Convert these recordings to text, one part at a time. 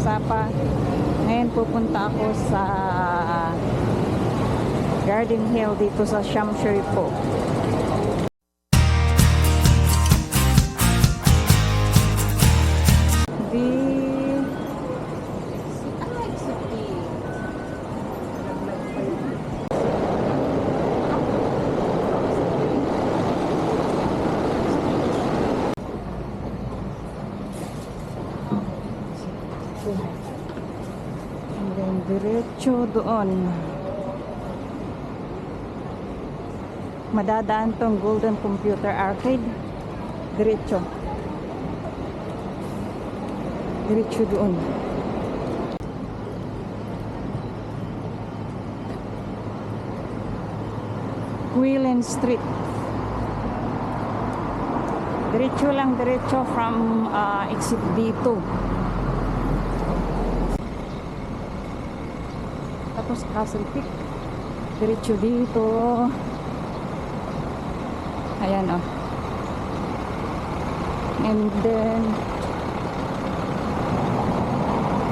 Sapa. Ngayon pupunta ako sa Garden Hill dito sa Shamshui po. And then diretso doon. Madadaan tong Golden Computer Arcade. Diretso. Diretso doon. Wheeling Street. Diretso lang, diretso from exit D2. Tapos Castle Peak. Diretso dito. Ayan o. And then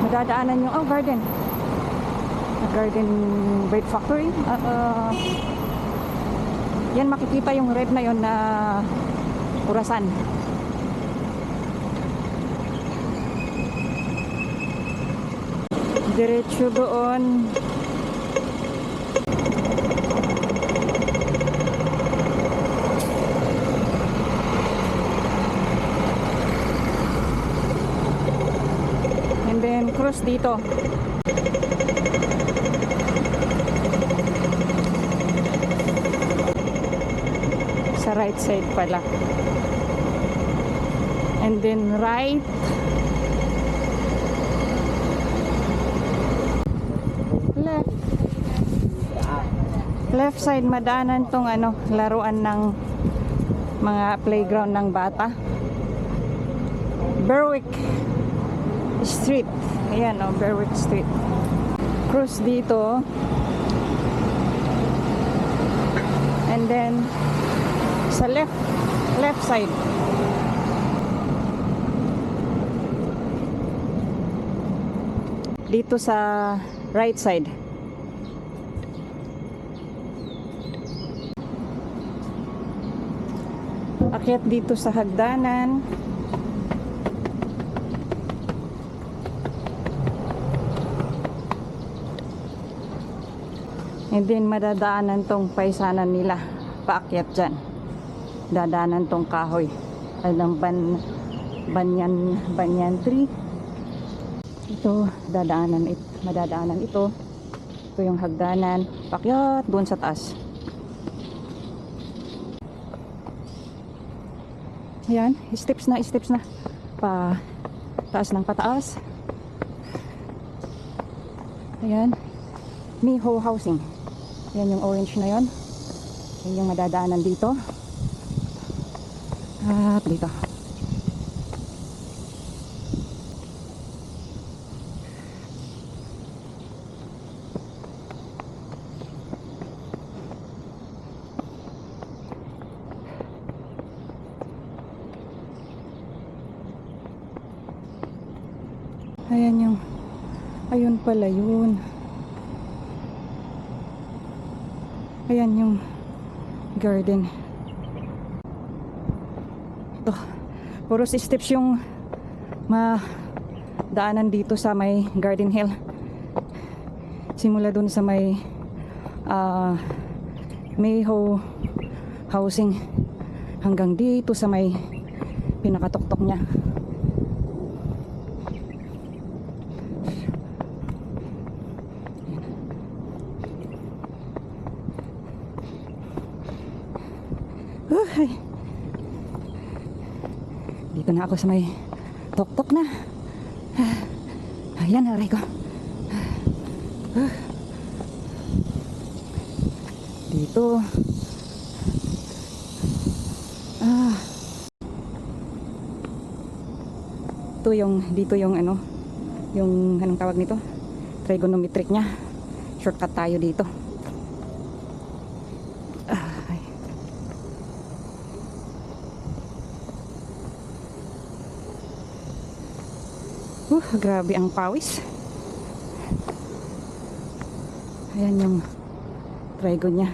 madadaanan yung garden. Garden Bird Factory. Yan, makikita yung red na yon na Urasan. Diretso doon. And then cross dito. Sa right side pala. And then right. Left side, madaanan tong laruan ng mga playground ng bata. Berwick Street. Ayan Berwick Street. Cross dito. And then sa left side. Dito sa right side. Akyat dito sa hagdanan. And then madadaanan tong paisanan nila. Paakyat dyan. Dadaanan tong kahoy. Alang banyan tree. Ito, madadaanan ito. Ito yung hagdanan. Paakyat doon sa taas. Ayan, steps na. Pa taas ng pataas. Ayan. Miho Housing. Ayan yung orange na yon. Ayan yung madadaanan dito. At dito. Ayan yung, ayun pala yun. Ayan yung garden. Ito, puro steps yung madaanan dito sa may Garden Hill. Simula dun sa may Miho Housing hanggang dito sa may pinakatuktok niya. Dito na ako sa may tuktok na. Ayan, aray ko. Dito. Dito yung yung anong tawag nito? Trigonometric niya. Shortcut tayo dito. Grabe ang pawis. Ayan yung trigon niya.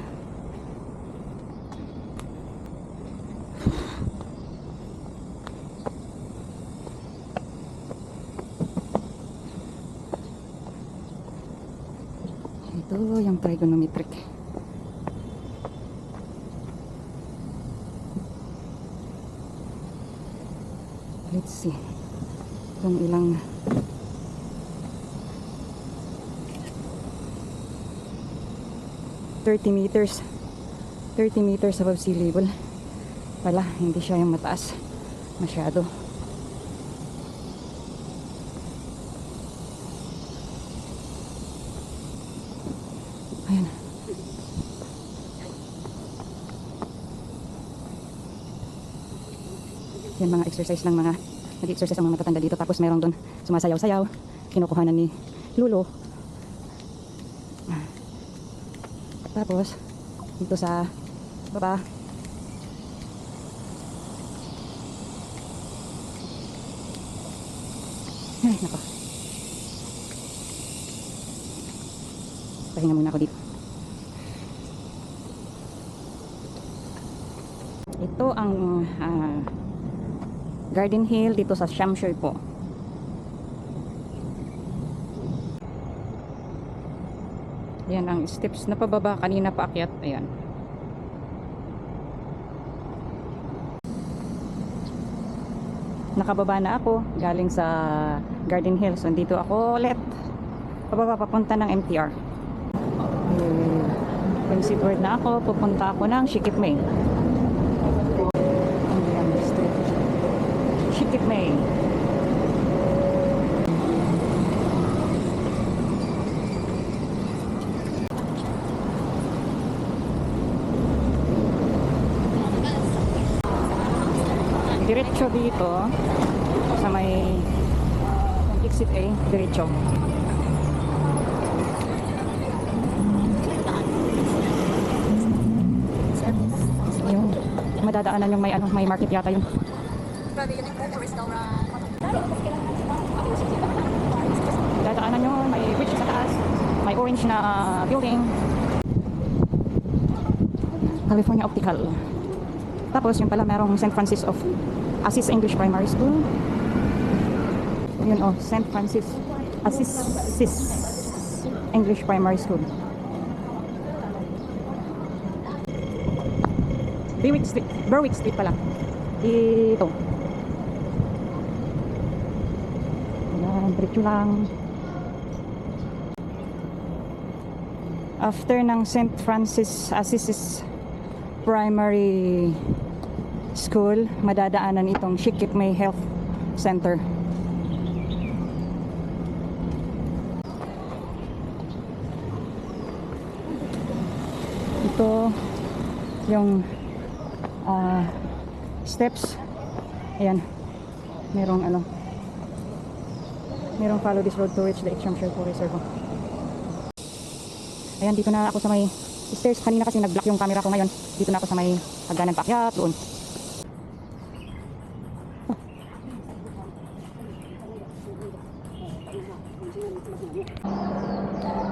Ito yung trigonometric. Let's see kung ilang meters 30 meters above sea level pala, hindi siya yung mataas masyado. Ayan. Yan mga exercise ng mga nag-exercise ang mga matatanda dito, tapos meron doon sumasayaw-sayaw, kinukuhanan ni Lulo. Tapos dito sa baba ay nako, pahinga muna ako dito. Ito ang Garden Hill dito sa Shamshoy po. Yan ang steps na pababa, kanina paakyat. Ayan. Nakababa na ako galing sa Garden Hill. So dito ako ulit pababa papunta ng MTR. Considered na ako, pupunta ako ng Shikip-May. Shikip-May. Diretso dito sa may exit A, diretso. Yung madadaanan yung may market yata yun. Dadaanan yun, may bridge sa taas, may orange na building. California Optical. Tapos yung pala merong St. Francis of Assisi English Primary School. Yun oh, St. Francis Assisi English Primary School. Berwick Street pala. Ito. Ayan, diretso lang. After ng St. Francis Assisi Primary School, madadaanan itong Shikip-May Health Center. Ito yung steps. Ayan, merong merong follow this road to reach the Shamshoy Reserve. Ayan, dito na ako sa may stairs. Kanina kasi nag-block yung camera ko, ngayon dito na ako sa may hagdanan paakyat doon.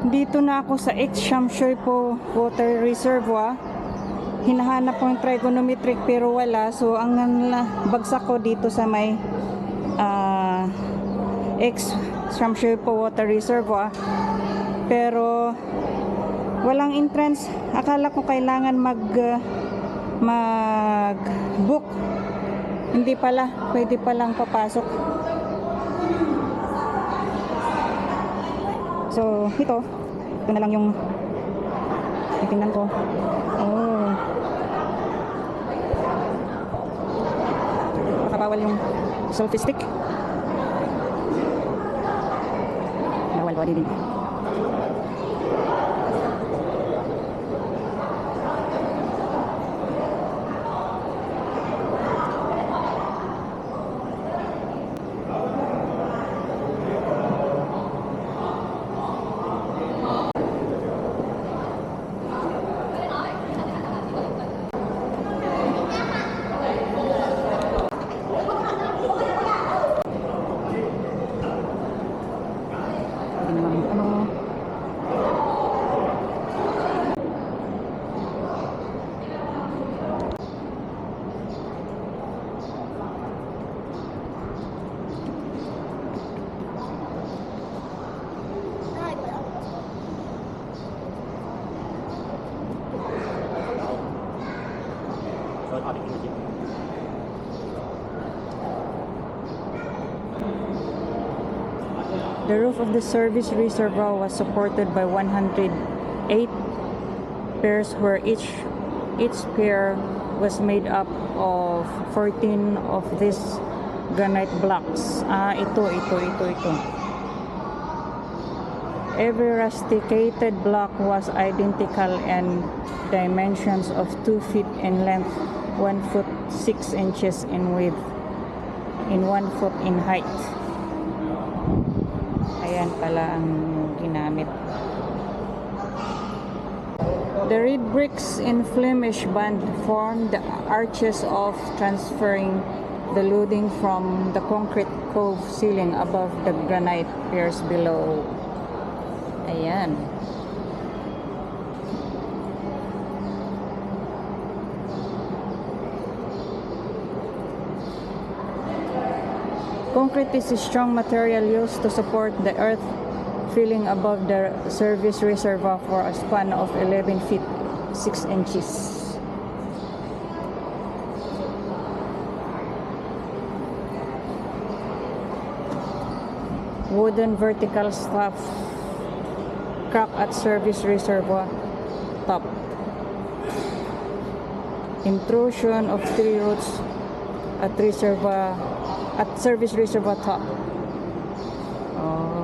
Dito na ako sa Shamshoy po Water Reservoir. Hinahanap ko yung trigonometric pero wala. So ang bagsak ko dito sa may Shamshoy po Water Reservoir. Pero walang entrance. Akala ko kailangan mag-book. Hindi pala, pwede palang papasok. So ito na lang yung tingnan ko. Oh, nakabawal yung selfie stick. Bawal din. The roof of the service reservoir was supported by 108 pairs where each pair was made up of 14 of these granite blocks. Ito. Every rusticated block was identical in dimensions of 2 feet in length, 1 foot 6 inches in width, in 1 foot in height. Ayan pala ang ginamit. The red bricks in Flemish band formed the arches of transferring the loading from the concrete cove ceiling above the granite piers below. Ayan. Concrete is a strong material used to support the earth filling above the service reservoir for a span of 11 feet 6 inches. Wooden vertical staff crack at service reservoir top. Intrusion of tree roots at service reservoir top. Oh.